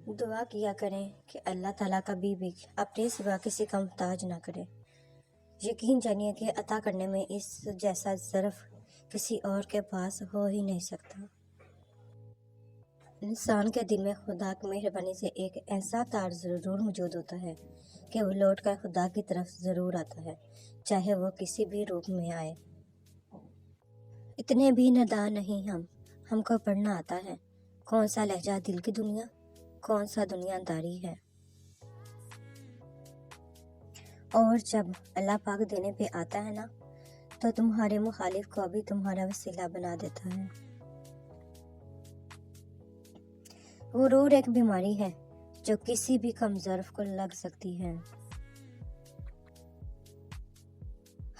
دعا کیا کریں کہ اللہ تعالیٰ کبھی بھی اپنے سوا کسی کا محتاج نہ کرے۔ یقین جانیے کہ عطا کرنے میں اس جیسا ظرف کسی اور کے پاس ہو ہی نہیں سکتا۔ انسان کے دل میں خدا کی مہربانی سے ایک ایسا تار ضرور موجود ہوتا ہے کہ وہ لوٹ کر خدا کی طرف ضرور آتا ہے، چاہے وہ کسی بھی روپ میں آئے۔ اتنے بھی نادان نہیں ہم کو پڑھنا آتا ہے کون سا لہجہ دل کی دنیا، کون سا دنیا داری ہے۔ اور جب اللہ پاک دینے پہ آتا ہے نا تو تمہارے مخالف کو بھی تمہارا وسیلہ بنا دیتا ہے۔ غرور ایک بیماری ہے جو کسی بھی کمزور کو لگ سکتی ہے۔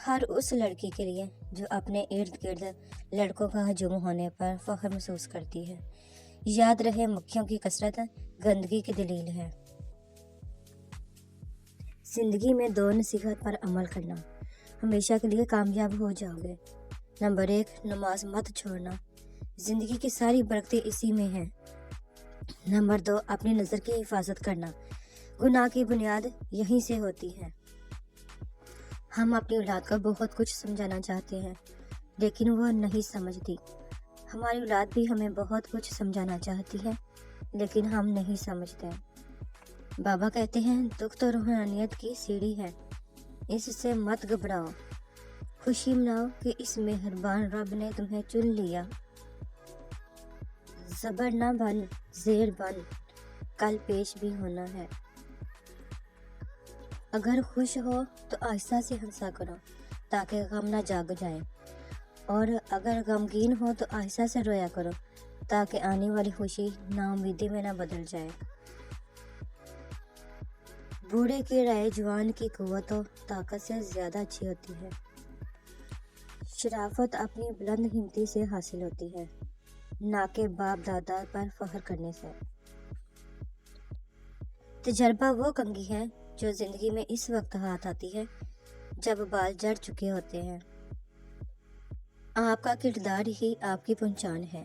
ہر اس لڑکی کے لیے جو اپنے ارد گرد لڑکوں کا ہجوم ہونے پر فخر محسوس کرتی ہے، یاد رہے مکھیوں کی کثرت گندگی کی دلیل ہے۔ زندگی میں 2 نصیحت پر عمل کرنا، ہمیشہ کے لیے کامیاب ہو جاؤ گے۔ نمبر 1، نماز مت چھوڑنا، زندگی کی ساری برکتیں اسی میں ہیں۔ نمبر 2، اپنی نظر کی حفاظت کرنا، گناہ کی بنیاد یہیں سے ہوتی ہے۔ ہم اپنی اولاد کو بہت کچھ سمجھانا چاہتے ہیں لیکن وہ نہیں سمجھتی۔ ہماری اولاد بھی ہمیں بہت کچھ سمجھانا چاہتی ہے لیکن ہم نہیں سمجھتے۔ بابا کہتے ہیں دکھ تو روحانیت کی سیڑھی ہے، اس سے مت گھبراؤ، خوشی مناؤ کہ اس مہربان رب نے تمہیں چن لیا۔ زبر نہ بن، زیر بن، کل پیش بھی ہونا ہے۔ اگر خوش ہو تو آہستہ سے ہنسا کرو تاکہ غم نہ جاگ جائے، اور اگر غمگین ہو تو آہستہ سے رویا کرو تاکہ آنے والی خوشی نا امیدی میں نہ بدل جائے۔ بوڑھے کی رائے جوان کی قوت و طاقت سے زیادہ اچھی ہوتی ہے۔ شرافت اپنی بلند ہمتی سے حاصل ہوتی ہے، نہ کہ باپ دادا پر فخر کرنے سے۔ تجربہ وہ کنگھی ہے جو زندگی میں اس وقت ہاتھ آتی ہے جب بال جڑ چکے ہوتے ہیں۔ آپ کا کردار ہی آپ کی پہچان ہے،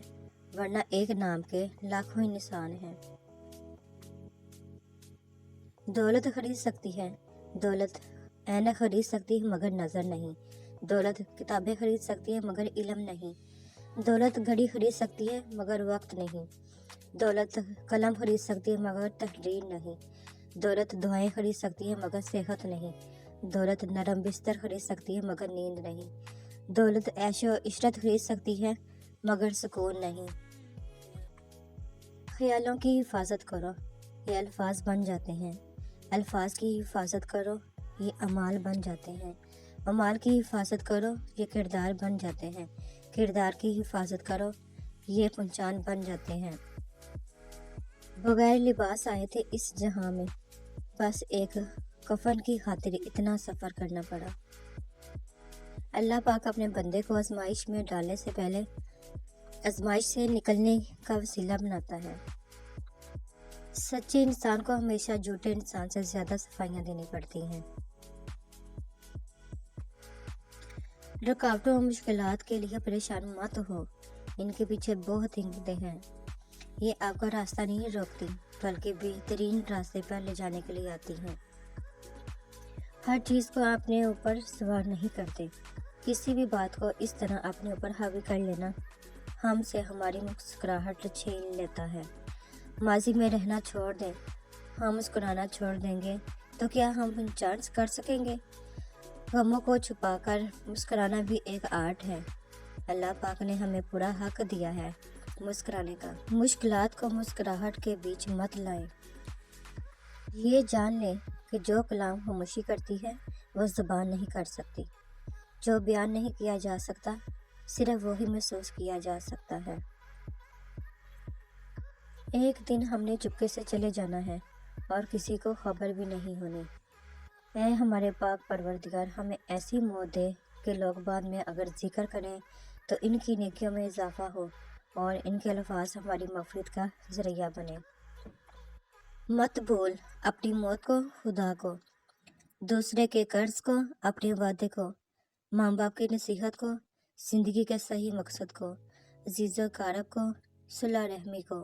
ورنہ ایک نام کے لاکھوں انسان ہیں۔ دولت خرید سکتی ہے، دولت اینک خرید سکتی ہے مگر نظر نہیں۔ دولت کتابیں خرید سکتی ہے مگر علم نہیں۔ دولت گھڑی خرید سکتی ہے مگر وقت نہیں۔ دولت قلم خرید سکتی ہے مگر تحریر نہیں۔ دولت دعائیں خرید سکتی ہے مگر صحت نہیں۔ دولت نرم بستر خرید سکتی ہے مگر نیند نہیں۔ دولت عیش و عشرت خرید سکتی ہے مگر سکون نہیں۔ خیالوں کی حفاظت کرو، یہ الفاظ بن جاتے ہیں۔ الفاظ کی حفاظت کرو، یہ اعمال بن جاتے ہیں۔ اعمال کی حفاظت کرو، یہ کردار بن جاتے ہیں۔ کردار کی حفاظت کرو، یہ پہچان بن جاتے ہیں۔ بغیر لباس آئے تھے اس جہاں میں، بس ایک کفن کی خاطر اتنا سفر کرنا پڑا۔ اللہ پاک اپنے بندے کو آزمائش میں ڈالنے سے پہلے آزمائش سے نکلنے کا وسیلہ بناتا ہے۔ سچے انسان کو ہمیشہ جھوٹے انسان سے زیادہ صفائیاں دینی پڑتی ہیں۔ رکاوٹوں اور مشکلات کے لیے پریشان مت ہو، ان کے پیچھے بہت حکمتیں ہیں۔ یہ آپ کا راستہ نہیں روکتی بلکہ بہترین راستے پر لے جانے کے لیے آتی ہیں۔ ہر چیز کو اپنے اوپر سوار نہیں کرتے، کسی بھی بات کو اس طرح اپنے اوپر حاوی کر لینا ہم سے ہماری مسکراہٹ چھین لیتا ہے۔ ماضی میں رہنا چھوڑ دیں، ہم مسکرانا چھوڑ دیں گے تو کیا ہم پہچان کر سکیں گے؟ غموں کو چھپا کر مسکرانا بھی ایک آرٹ ہے۔ اللہ پاک نے ہمیں پورا حق دیا ہے مسکرانے کا۔ مشکلات کو مسکراہٹ کے بیچ مت لائیں۔ یہ جان لیں کہ جو کلام خاموشی کرتی ہے وہ زبان نہیں کر سکتی۔ جو بیان نہیں کیا جا سکتا صرف وہی محسوس کیا جا سکتا ہے۔ ایک دن ہم نے چپکے سے چلے جانا ہے اور کسی کو خبر بھی نہیں ہونی۔ اے ہمارے پاک پروردگار، ہمیں ایسی موت دے کہ لوگ بعد میں اگر ذکر کریں تو ان کی نیکیوں میں اضافہ ہو اور ان کے الفاظ ہماری مغفرت کا ذریعہ بنے۔ مت بھول اپنی موت کو، خدا کو، دوسرے کے قرض کو، اپنے وعدے کو، ماں باپ کی نصیحت کو، زندگی کے صحیح مقصد کو، عزیز و اقارب کو، صلہ رحمی کو۔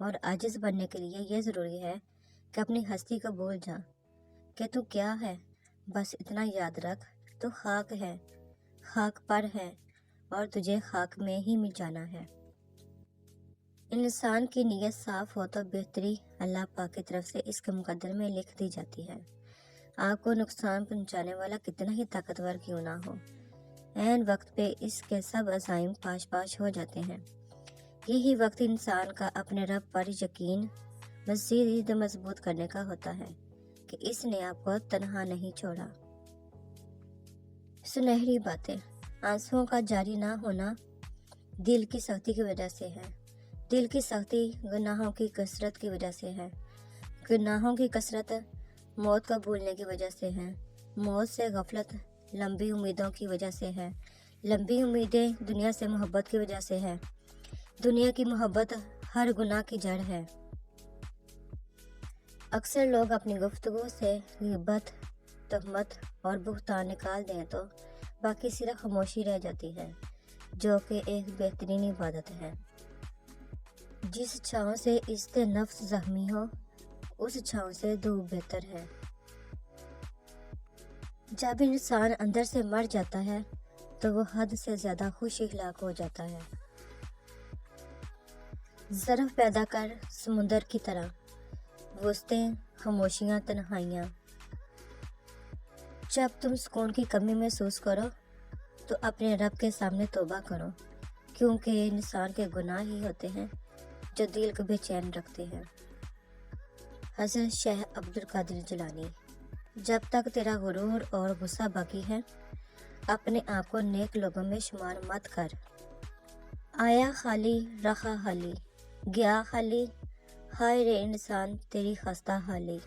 اور عاجز بننے کے لیے یہ ضروری ہے کہ اپنی ہستی کو بھول جا کہ تو کیا ہے۔ بس اتنا یاد رکھ، تو خاک ہے، خاک پر ہے، اور تجھے خاک میں ہی مل جانا ہے۔ انسان کی نیت صاف ہو تو بہتری اللہ پاک کی طرف سے اس کے مقدر میں لکھ دی جاتی ہے۔ آپ کو نقصان پہنچانے والا کتنا ہی طاقتور کیوں نہ ہو، عین وقت پہ اس کے سب عزائم پاش پاش ہو جاتے ہیں۔ یہی وقت انسان کا اپنے رب پر یقین مزید مضبوط کرنے کا ہوتا ہے کہ اس نے آپ کو تنہا نہیں چھوڑا۔ سنہری باتیں۔ آنسوؤں کا جاری نہ ہونا دل کی سختی کی وجہ سے ہے۔ دل کی سختی گناہوں کی کثرت کی وجہ سے ہے۔ گناہوں کی کثرت موت کو بھولنے کی وجہ سے ہے۔ موت سے غفلت لمبی امیدوں کی وجہ سے ہے۔ لمبی امیدیں دنیا سے محبت کی وجہ سے ہے۔ دنیا کی محبت ہر گناہ کی جڑ ہے۔ اکثر لوگ اپنی گفتگو سے غیبت، تہمت اور بہتان نکال دیں تو باقی صرف خاموشی رہ جاتی ہے، جو کہ ایک بہترین عبادت ہے۔ جس چھاؤں سے عزت نفس زخمی ہو، اس چھاؤں سے دھوپ بہتر ہے۔ جب انسان اندر سے مر جاتا ہے تو وہ حد سے زیادہ خوش اخلاق ہو جاتا ہے۔ ظرف پیدا کر سمندر کی طرح، وسطیں، خاموشیاں، تنہائیاں۔ جب تم سکون کی کمی محسوس کرو تو اپنے رب کے سامنے توبہ کرو، کیونکہ انسان کے گناہ ہی ہوتے ہیں جو دل کو بے چین رکھتے ہیں۔ حضرت شیخ عبد القادر جیلانی۔ جب تک تیرا غرور اور غصہ باقی ہے، اپنے آپ کو نیک لوگوں میں شمار مت کر۔ آیا خالی رہا خالی، گیا خالی، ہائے رے انسان تیری خستہ حالی۔